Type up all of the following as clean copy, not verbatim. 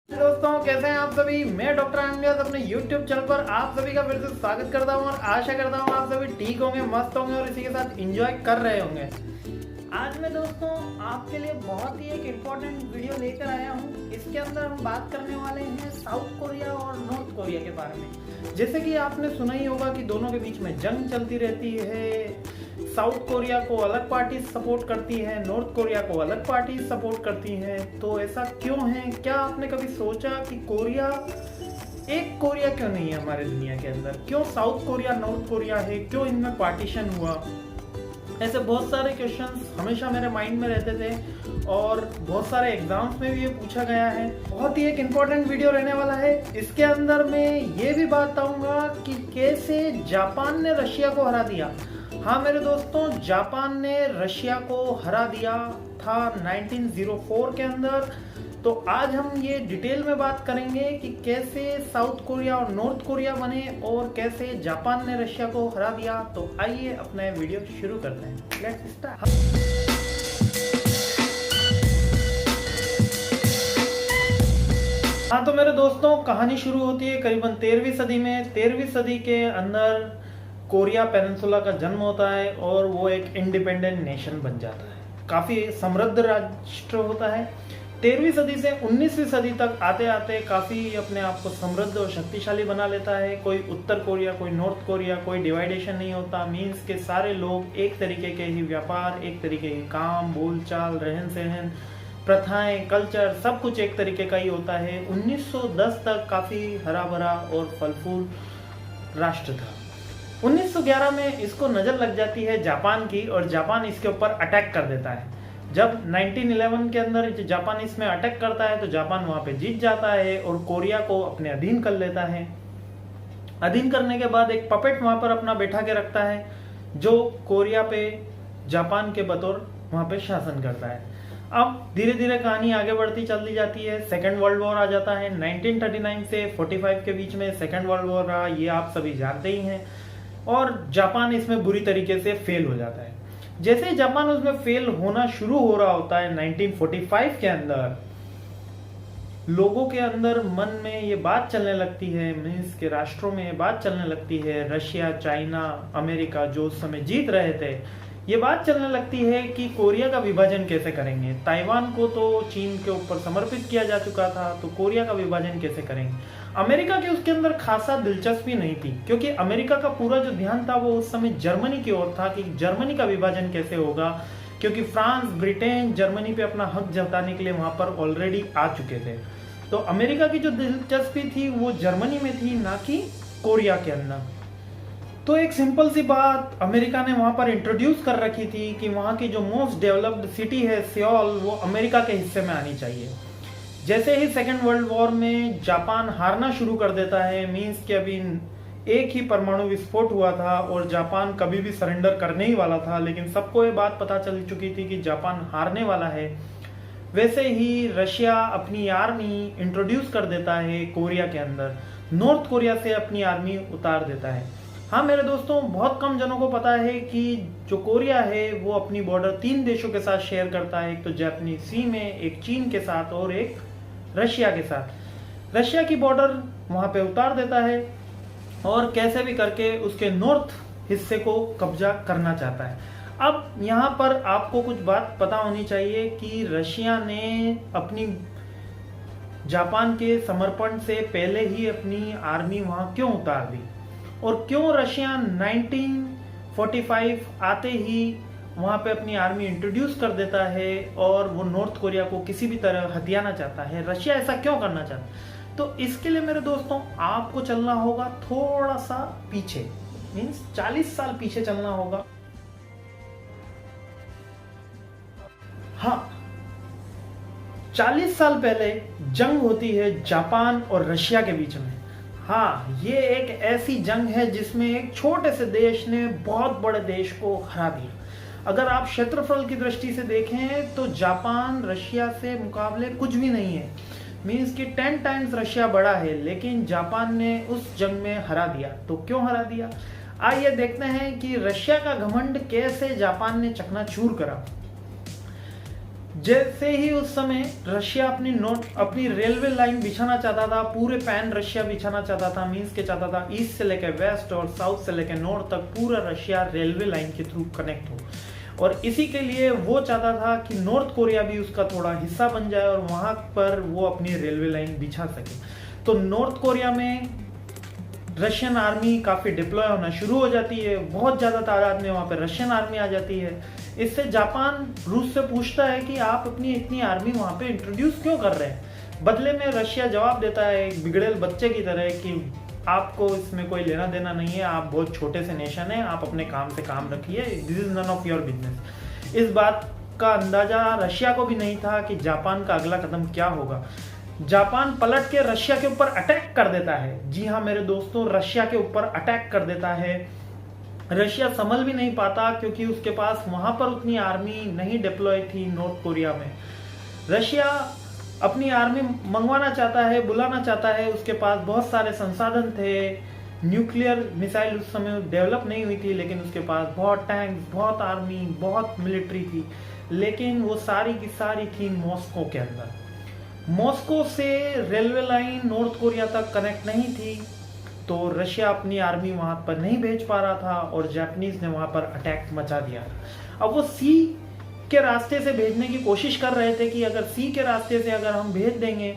दोस्तों कैसे हैं आप सभी। मैं डॉक्टर अमजद अपने YouTube चैनल पर आप सभी का फिर से स्वागत करता हूं और आशा करता हूं आप सभी ठीक होंगे, मस्त होंगे और इसी के साथ एंजॉय कर रहे होंगे। आज मैं दोस्तों आपके लिए बहुत ही एक इम्पोर्टेंट वीडियो लेकर आया हूं। इसके अंदर हम बात करने वाले हैं साउथ कोरिया और नॉर्थ कोरिया के बारे में। जैसे कि आपने सुना ही होगा कि दोनों के बीच में जंग चलती रहती है। साउथ कोरिया को अलग पार्टी सपोर्ट करती है, नॉर्थ कोरिया को अलग पार्टी सपोर्ट करती है। तो ऐसा क्यों है? क्या आपने कभी सोचा कि कोरिया एक कोरिया क्यों नहीं है हमारे दुनिया के अंदर? क्यों साउथ कोरिया नॉर्थ कोरिया है? क्यों इनमें पार्टीशन हुआ? ऐसे बहुत सारे क्वेश्चंस हमेशा मेरे माइंड में रहते थे और बहुत सारे एग्जाम्स में भी ये पूछा गया है। बहुत ही एक इम्पोर्टेंट वीडियो रहने वाला है। इसके अंदर मैं ये भी बताऊंगा कि कैसे जापान ने रशिया को हरा दिया। हाँ मेरे दोस्तों, जापान ने रशिया को हरा दिया था 1904 के अंदर। तो आज हम ये डिटेल में बात करेंगे कि कैसे साउथ कोरिया और नॉर्थ कोरिया बने और कैसे जापान ने रशिया को हरा दिया। तो आइए अपना वीडियो शुरू करते हैं। Let's start. हाँ तो मेरे दोस्तों, कहानी शुरू होती है करीबन 13वीं सदी में। 13वीं सदी के अंदर कोरिया पेनिनसुला का जन्म होता है और वो एक इंडिपेंडेंट नेशन बन जाता है। काफ़ी समृद्ध राष्ट्र होता है। 13वीं सदी से 19वीं सदी तक आते आते काफ़ी अपने आप को समृद्ध और शक्तिशाली बना लेता है। कोई उत्तर कोरिया, कोई नॉर्थ कोरिया, कोई डिवाइडेशन नहीं होता। मीन्स के सारे लोग एक तरीके के ही व्यापार, एक तरीके के काम, बोलचाल, रहन सहन, प्रथाएं, कल्चर, सब कुछ एक तरीके का ही होता है। 1910 तक काफ़ी हरा भरा और फल फूल राष्ट्र था। 1911 में इसको नज़र लग जाती है जापान की और जापान इसके ऊपर अटैक कर देता है। जब 1911 के अंदर जापान इसमें अटैक करता है तो जापान वहाँ पे जीत जाता है और कोरिया को अपने अधीन कर लेता है। अधीन करने के बाद एक पपेट वहाँ पर अपना बैठा के रखता है जो कोरिया पे जापान के बतौर वहाँ पे शासन करता है। अब धीरे धीरे कहानी आगे बढ़ती चलती जाती है। सेकेंड वर्ल्ड वॉर आ जाता है। 1939 से 45 के बीच में सेकेंड वर्ल्ड वॉर रहा, ये आप सभी जानते ही हैं। और जापान इसमें बुरी तरीके से फेल हो जाता है। जैसे ही जापान उसमें फेल होना शुरू हो रहा होता है 1945 के अंदर, लोगों के अंदर मन में ये बात चलने लगती है, मीन्स के राष्ट्रों में ये बात चलने लगती है, रशिया, चाइना, अमेरिका जो उस समय जीत रहे थे, ये बात चलने लगती है कि कोरिया का विभाजन कैसे करेंगे। ताइवान को तो चीन के ऊपर समर्पित किया जा चुका था, तो कोरिया का विभाजन कैसे करेंगे। अमेरिका की उसके अंदर खासा दिलचस्पी नहीं थी क्योंकि अमेरिका का पूरा जो ध्यान था वो उस समय जर्मनी की ओर था कि जर्मनी का विभाजन कैसे होगा, क्योंकि फ्रांस, ब्रिटेन जर्मनी पे अपना हक जताने के लिए वहां पर ऑलरेडी आ चुके थे। तो अमेरिका की जो दिलचस्पी थी वो जर्मनी में थी, ना कि कोरिया के अंदर। तो एक सिंपल सी बात अमेरिका ने वहां पर इंट्रोड्यूस कर रखी थी कि वहां की जो मोस्ट डेवलप्ड सिटी है सियोल, वो अमेरिका के हिस्से में आनी चाहिए। जैसे ही सेकेंड वर्ल्ड वॉर में जापान हारना शुरू कर देता है, मीन्स कि अभी एक ही परमाणु विस्फोट हुआ था और जापान कभी भी सरेंडर करने ही वाला था, लेकिन सबको ये बात पता चल चुकी थी कि जापान हारने वाला है। वैसे ही रशिया अपनी आर्मी इंट्रोड्यूस कर देता है कोरिया के अंदर, नॉर्थ कोरिया से अपनी आर्मी उतार देता है। हाँ मेरे दोस्तों, बहुत कम जनों को पता है कि जो कोरिया है वो अपनी बॉर्डर 3 देशों के साथ शेयर करता है। एक तो जापानी सी में, एक चीन के साथ और एक रशिया के साथ। रशिया की बॉर्डर वहां पे उतार देता है और कैसे भी करके उसके नॉर्थ हिस्से को कब्जा करना चाहता है। अब यहाँ पर आपको कुछ बात पता होनी चाहिए कि रशिया ने अपनी जापान के समर्पण से पहले ही अपनी आर्मी वहां क्यों उतार दी और क्यों रशिया 1945 आते ही वहां पे अपनी आर्मी इंट्रोड्यूस कर देता है और वो नॉर्थ कोरिया को किसी भी तरह हथियाना चाहता है। रशिया ऐसा क्यों करना चाहता है? तो इसके लिए मेरे दोस्तों आपको चलना होगा थोड़ा सा पीछे, मीन्स 40 साल पीछे चलना होगा। हाँ, 40 साल पहले जंग होती है जापान और रशिया के बीच में। हाँ, ये एक ऐसी जंग है जिसमें एक छोटे से देश ने बहुत बड़े देश को हरा दिया। अगर आप क्षेत्रफल की दृष्टि से देखें तो जापान रशिया से मुकाबले कुछ भी नहीं है। मीन्स कि 10 टाइम्स रशिया बड़ा है, लेकिन जापान ने उस जंग में हरा दिया। तो क्यों हरा दिया? आइए देखते हैं कि रशिया का घमंड कैसे जापान ने चकनाचूर करा। जैसे ही उस समय रशिया अपनी रेलवे लाइन बिछाना चाहता था, पूरे पैन रशिया बिछाना चाहता था, मीन्स के चाहता था ईस्ट से लेकर वेस्ट और साउथ से लेकर नॉर्थ तक पूरा रशिया रेलवे लाइन के थ्रू कनेक्ट हो, और इसी के लिए वो चाहता था कि नॉर्थ कोरिया भी उसका थोड़ा हिस्सा बन जाए और वहां पर वो अपनी रेलवे लाइन बिछा सके। तो नॉर्थ कोरिया में रशियन आर्मी काफ़ी डिप्लॉय होना शुरू हो जाती है, बहुत ज़्यादा तादाद में वहाँ पे रशियन आर्मी आ जाती है। इससे जापान रूस से पूछता है कि आप अपनी इतनी आर्मी वहाँ पे इंट्रोड्यूस क्यों कर रहे हैं। बदले में रशिया जवाब देता है एक बिगड़ेल बच्चे की तरह कि आपको इसमें कोई लेना देना नहीं है, आप बहुत छोटे से नेशन हैं, आप अपने काम से काम रखिए, this is none of your business. इस बात का अंदाजा रशिया को भी नहीं था कि जापान का अगला कदम क्या होगा। जापान पलट के रशिया के ऊपर अटैक कर देता है। जी हाँ मेरे दोस्तों, रशिया के ऊपर अटैक कर देता है। रशिया संभल भी नहीं पाता क्योंकि उसके पास वहां पर उतनी आर्मी नहीं डिप्लॉय थी नॉर्थ कोरिया में। रशिया अपनी आर्मी मंगवाना चाहता है, बुलाना चाहता है, उसके पास बहुत सारे संसाधन थे, न्यूक्लियर मिसाइल उस समय डेवलप नहीं हुई थी, लेकिन उसके पास बहुत टैंक्स, बहुत आर्मी, बहुत मिलिट्री थी, लेकिन वो सारी की सारी थी मॉस्को के अंदर। मॉस्को से रेलवे लाइन नॉर्थ कोरिया तक कनेक्ट नहीं थी, तो रशिया अपनी आर्मी वहां पर नहीं भेज पा रहा था और जापानीज ने वहां पर अटैक मचा दिया। अब वो सी के रास्ते से भेजने की कोशिश कर रहे थे कि अगर सी के रास्ते से अगर हम भेज देंगे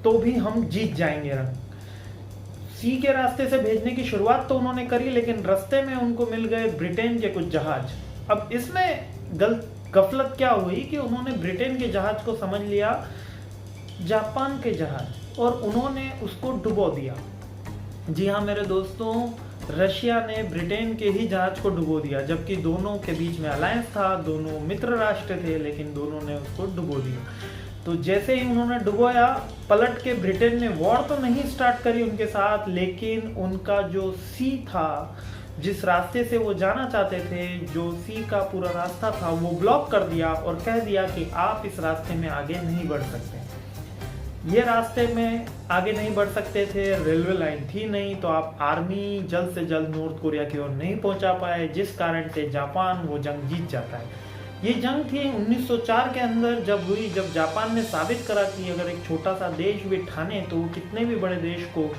तो भी हम जीत जाएंगे रंग। सी के रास्ते से भेजने की शुरुआत तो उन्होंने करी, लेकिन रास्ते में उनको मिल गए ब्रिटेन के कुछ जहाज। अब इसमें गफलत क्या हुई कि उन्होंने ब्रिटेन के जहाज को समझ लिया जापान के जहाज और उन्होंने उसको डुबो दिया। जी हाँ मेरे दोस्तों, रशिया ने ब्रिटेन के ही जहाज को डुबो दिया, जबकि दोनों के बीच में अलायंस था, दोनों मित्र राष्ट्र थे, लेकिन दोनों ने उसको डुबो दिया। तो जैसे ही उन्होंने डुबोया, पलट के ब्रिटेन ने वॉर तो नहीं स्टार्ट करी उनके साथ, लेकिन उनका जो सी था, जिस रास्ते से वो जाना चाहते थे, जो सी का पूरा रास्ता था, वो ब्लॉक कर दिया और कह दिया कि आप इस रास्ते में आगे नहीं बढ़ सकते। ये रास्ते में आगे नहीं बढ़ सकते थे, रेलवे लाइन थी नहीं, तो आप आर्मी जल्द से जल्द नॉर्थ कोरिया की ओर नहीं पहुंचा पाए, जिस कारण से जापान वो जंग जीत जाता है। ये जंग थी 1904 के अंदर जब हुई, जब जापान ने साबित करा कि अगर एक छोटा सा देश भी ठाने तो वो कितने भी बड़े देश को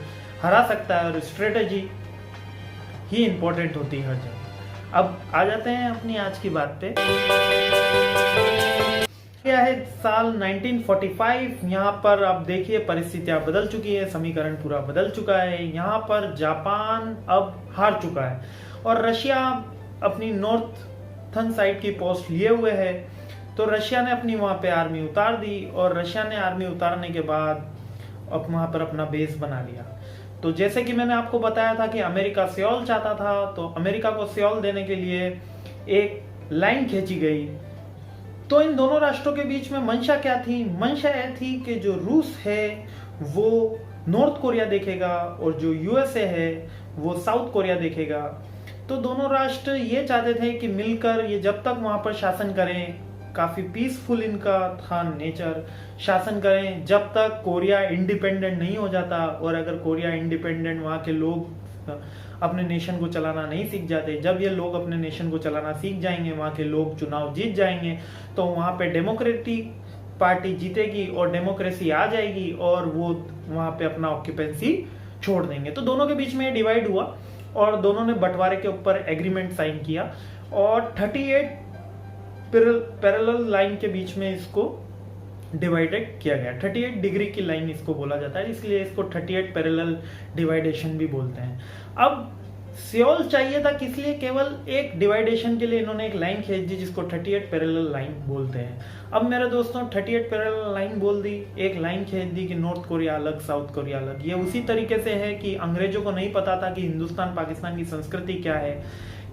हरा सकता है, और स्ट्रेटेजी ही इंपॉर्टेंट होती है हर जगह। अब आ जाते हैं अपनी आज की बात पे। क्या है साल 1945, यहाँ पर अब देखिए परिस्थितियां बदल चुकी है, समीकरण पूरा बदल चुका है। यहाँ पर जापान अब हार चुका है और रशिया अपनी नॉर्थन साइड की पोस्ट लिए हुए है। तो रशिया ने अपनी वहां पे आर्मी उतार दी और रशिया ने आर्मी उतारने के बाद अब वहां पर अपना बेस बना लिया। तो जैसे कि मैंने आपको बताया था कि अमेरिका सियोल चाहता था, तो अमेरिका को सियोल देने के लिए एक लाइन खींची गई। तो इन दोनों राष्ट्रों के बीच में मंशा क्या थी? मंशा यह थी कि जो रूस है वो नॉर्थ कोरिया देखेगा और जो यूएसए है वो साउथ कोरिया देखेगा। तो दोनों राष्ट्र ये चाहते थे कि मिलकर ये जब तक वहां पर शासन करें, काफी पीसफुल इनका था नेचर, शासन करें जब तक कोरिया इंडिपेंडेंट नहीं हो जाता। और अगर कोरिया इंडिपेंडेंट, वहां के लोग अपने नेशन को चलाना नहीं सीख जाते, जब ये लोग अपने नेशन को चलाना सीख जाएंगे, वहां के लोग चुनाव जीत जाएंगे, तो वहां पे डेमोक्रेटिक पार्टी जीतेगी और डेमोक्रेसी आ जाएगी और वो वहां पे अपना ऑक्यूपेंसी छोड़ देंगे। तो दोनों के बीच में डिवाइड हुआ और दोनों ने बंटवारे के ऊपर एग्रीमेंट साइन किया और 38 पैरेलल लाइन के बीच में इसको डिवाइडेड किया गया। 38 डिग्री की लाइन इसको बोला जाता है, इसलिए इसको 38 पैरेलल डिवाइडेशन भी बोलते हैं। अब सियोल चाहिए था, किस लिए? केवल एक डिवाइडेशन के लिए इन्होंने एक लाइन खींच दी जिसको 38 पैरेलल लाइन बोलते हैं। अब मेरे दोस्तों 38 पैरेलल लाइन बोल दी, एक लाइन खींच दी कि नॉर्थ कोरिया अलग, साउथ कोरिया अलग। ये उसी तरीके से है कि अंग्रेजों को नहीं पता था कि हिंदुस्तान पाकिस्तान की संस्कृति क्या है,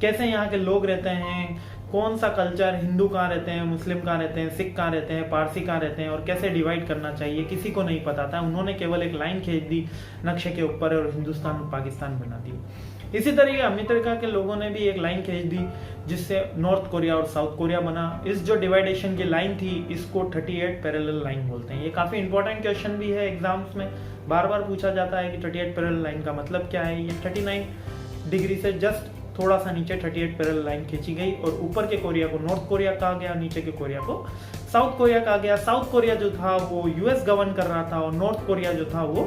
कैसे यहाँ के लोग रहते हैं, कौन सा कल्चर, हिंदू कहाँ रहते हैं, मुस्लिम कहाँ रहते हैं, सिख कहाँ रहते हैं, पारसी कहाँ रहते हैं और कैसे डिवाइड करना चाहिए, किसी को नहीं पता था। उन्होंने केवल एक लाइन खींच दी नक्शे के ऊपर और हिंदुस्तान और पाकिस्तान बना दी। इसी तरीके अमेरिका के लोगों ने भी एक लाइन खींच दी जिससे नॉर्थ कोरिया और साउथ कोरिया बना। इस जो डिवाइडेशन की लाइन थी इसको 38 पैरेलल लाइन बोलते हैं। ये काफी इंपॉर्टेंट क्वेश्चन भी है, एग्जाम्स में बार बार पूछा जाता है कि 38 पैरेलल लाइन का मतलब क्या है। ये 39 डिग्री से जस्ट थोड़ा सा नीचे 38 पैरेलल लाइन खींची गई और ऊपर के कोरिया को नॉर्थ कोरिया कहा गया, नीचे के कोरिया को साउथ कोरिया का गया। साउथ कोरिया जो था वो यूएस गवर्न कर रहा था और नॉर्थ कोरिया जो था वो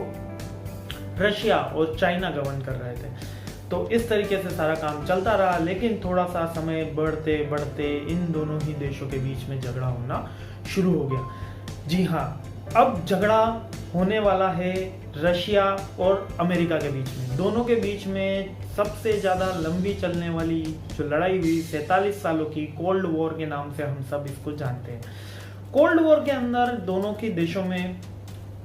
रशिया और चाइना गवर्न कर रहे थे। तो इस तरीके से सारा काम चलता रहा, लेकिन थोड़ा सा समय बढ़ते बढ़ते इन दोनों ही देशों के बीच में झगड़ा होना शुरू हो गया। जी हाँ, अब झगड़ा होने वाला है रशिया और अमेरिका के बीच में। दोनों के बीच में सबसे ज़्यादा लंबी चलने वाली जो लड़ाई हुई 47 सालों की, कोल्ड वॉर के नाम से हम सब इसको जानते हैं। कोल्ड वॉर के अंदर दोनों के देशों में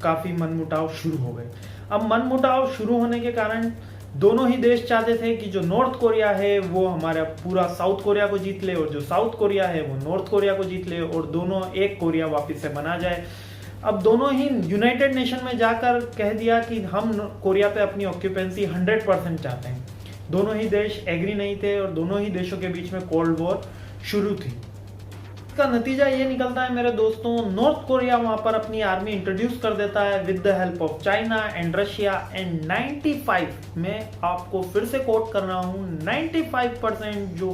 काफ़ी मनमुटाव शुरू हो गए। अब मनमुटाव शुरू होने के कारण दोनों ही देश चाहते थे कि जो नॉर्थ कोरिया है वो हमारा पूरा साउथ कोरिया को जीत ले और जो साउथ कोरिया है वो नॉर्थ कोरिया को जीत ले और दोनों एक कोरिया वापस से बना जाए। अब दोनों ही यूनाइटेड नेशन में जाकर कह दिया कि हम कोरिया पे अपनी ऑक्यूपेंसी 100% चाहते हैं। दोनों ही देश एग्री नहीं थे और दोनों ही देशों के बीच में कोल्ड वॉर शुरू थी। इसका नतीजा ये निकलता है मेरे दोस्तों, नॉर्थ कोरिया वहां पर अपनी आर्मी इंट्रोड्यूस कर देता है with the help of China and Russia. And 95 में आपको फिर से कोट कर रहा हूँ, 95% जो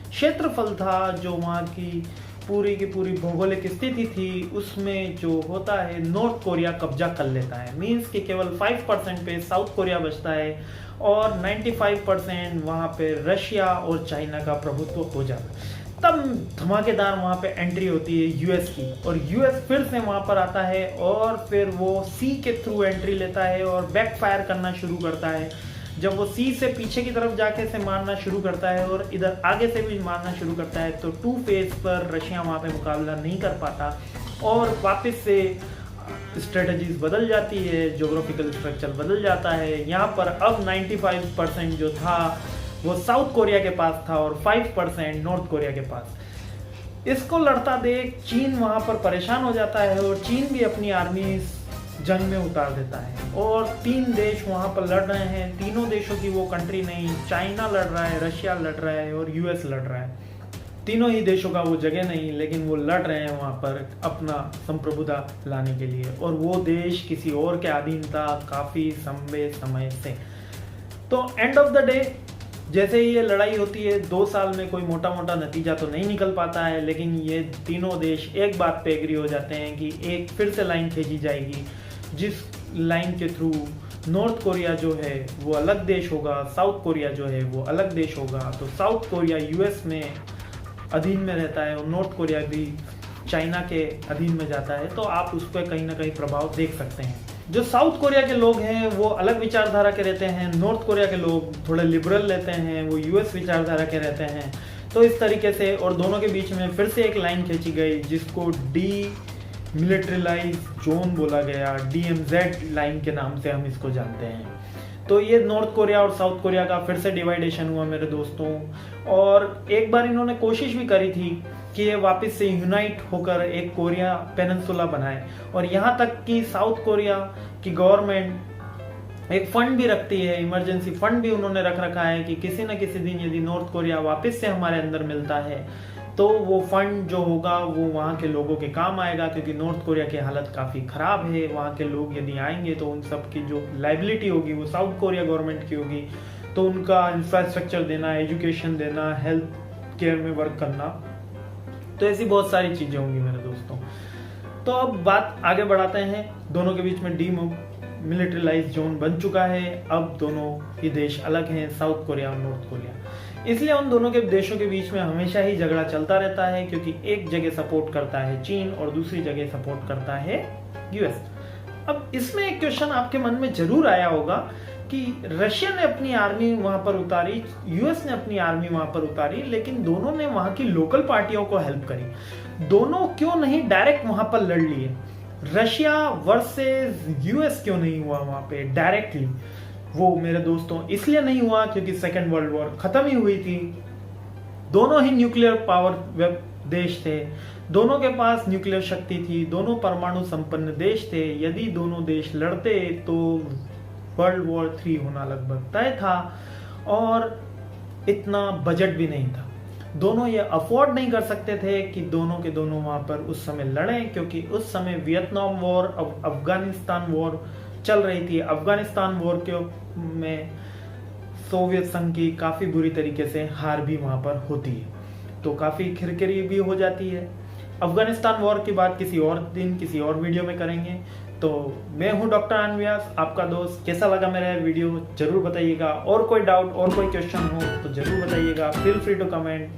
क्षेत्रफल था, जो वहाँ की पूरी भौगोलिक स्थिति थी, उसमें जो होता है नॉर्थ कोरिया कब्जा कर लेता है। मीन्स कि केवल 5% पे साउथ कोरिया बचता है और 95% वहाँ पे रशिया और चाइना का प्रभुत्व हो जाता है। तब धमाकेदार वहाँ पे एंट्री होती है यूएस की और यूएस फिर से वहाँ पर आता है और फिर वो सी के थ्रू एंट्री लेता है और बैकफायर करना शुरू करता है। जब वो सी से पीछे की तरफ जाके से मारना शुरू करता है और इधर आगे से भी मारना शुरू करता है, तो 2 फेज पर रशिया वहाँ पे मुकाबला नहीं कर पाता और वापस से स्ट्रेटजीज बदल जाती है, ज्योग्राफिकल स्ट्रक्चर बदल जाता है। यहाँ पर अब 95% जो था वो साउथ कोरिया के पास था और 5% नॉर्थ कोरिया के पास। इसको लड़ता देख चीन वहाँ पर परेशान हो जाता है और चीन भी अपनी आर्मी जंग में उतार देता है और 3 देश वहाँ पर लड़ रहे हैं। तीनों देशों की वो कंट्री नहीं, चाइना लड़ रहा है, रशिया लड़ रहा है और यूएस लड़ रहा है। तीनों ही देशों का वो जगह नहीं, लेकिन वो लड़ रहे हैं वहाँ पर अपना संप्रभुता लाने के लिए और वो देश किसी और के अधीन था काफ़ी लंबे समय से। तो एंड ऑफ द डे जैसे ही ये लड़ाई होती है 2 साल में कोई मोटा मोटा नतीजा तो नहीं निकल पाता है, लेकिन ये तीनों देश एक बात पे एग्री हो जाते हैं कि एक फिर से लाइन खींची जाएगी, जिस लाइन के थ्रू नॉर्थ कोरिया जो है वो अलग देश होगा, साउथ कोरिया जो है वो अलग देश होगा। तो साउथ कोरिया यूएस में अधीन में रहता है और नॉर्थ कोरिया भी चाइना के अधीन में जाता है। तो आप उस पर कहीं ना कहीं प्रभाव देख सकते हैं। जो साउथ कोरिया के लोग हैं वो अलग विचारधारा के रहते हैं, नॉर्थ कोरिया के लोग थोड़े लिबरल रहते हैं, वो यूएस विचारधारा के रहते हैं। तो इस तरीके से और दोनों के बीच में फिर से एक लाइन खींची गई जिसको डी मिलिट्रिलाइज जोन बोला गया, DMZ लाइन के नाम से हम इसको जानते हैं। तो ये नॉर्थ कोरिया और साउथ कोरिया का फिर से डिवाइडेशन हुआ मेरे दोस्तों। और एक बार इन्होंने कोशिश भी करी थी कि ये वापस से यूनाइट होकर एक कोरिया पेनिनसुला बनाए और यहाँ तक कि साउथ कोरिया की गवर्नमेंट एक फंड भी रखती है, इमरजेंसी फंड भी उन्होंने रख रखा है कि किसी न किसी दिन यदि नॉर्थ कोरिया वापस से हमारे अंदर मिलता है तो वो फंड जो होगा वो वहाँ के लोगों के काम आएगा, क्योंकि नॉर्थ कोरिया की हालत काफ़ी ख़राब है। वहाँ के लोग यदि आएंगे तो उन सब की जो लाइबिलिटी होगी वो साउथ कोरिया गवर्नमेंट की होगी। तो उनका इंफ्रास्ट्रक्चर देना, एजुकेशन देना, हेल्थ केयर में वर्क करना, तो ऐसी बहुत सारी चीज़ें होंगी मेरे दोस्तों। तो अब बात आगे बढ़ाते हैं। दोनों के बीच में डीमिलिट्रिलाइज जोन बन चुका है। अब दोनों ही देश अलग हैं, साउथ कोरिया और नॉर्थ कोरिया। इसलिए उन दोनों के देशों के बीच में हमेशा ही झगड़ा चलता रहता है, क्योंकि एक जगह सपोर्ट करता है चीन और दूसरी जगह सपोर्ट करता है यूएस। अब इसमें एक क्वेश्चन आपके मन में जरूर आया होगा कि रशिया ने अपनी आर्मी वहां पर उतारी, यूएस ने अपनी आर्मी वहां पर उतारी, लेकिन दोनों ने वहां की लोकल पार्टियों को हेल्प करी। दोनों क्यों नहीं डायरेक्ट वहां पर लड़ लिए? रशिया वर्सेस यूएस क्यों नहीं हुआ वहां पे डायरेक्टली? वो मेरे दोस्तों इसलिए नहीं हुआ क्योंकि सेकेंड वर्ल्ड वॉर खत्म ही हुई थी। दोनों ही न्यूक्लियर पावर देश थे, दोनों के पास न्यूक्लियर शक्ति थी, दोनों परमाणु संपन्न देश थे। यदि दोनों देश लड़ते तो वर्ल्ड वॉर 3 होना लगभग तय था और इतना बजट भी नहीं था। दोनों ये अफोर्ड नहीं कर सकते थे कि दोनों के दोनों वहां पर उस समय लड़ें, क्योंकि उस समय वियतनाम वॉर, अफगानिस्तान वॉर चल रही थी। अफगानिस्तान वॉर के में सोवियत संघ की काफ़ी बुरी तरीके से हार भी वहाँ पर होती है, तो काफ़ी खिरकिरी भी हो जाती है। अफगानिस्तान वॉर की बात किसी और दिन किसी और वीडियो में करेंगे। तो मैं हूं डॉक्टर आनंद व्यास, आपका दोस्त। कैसा लगा मेरा वीडियो जरूर बताइएगा, और कोई डाउट और कोई क्वेश्चन हो तो जरूर बताइएगा। Feel free to comment.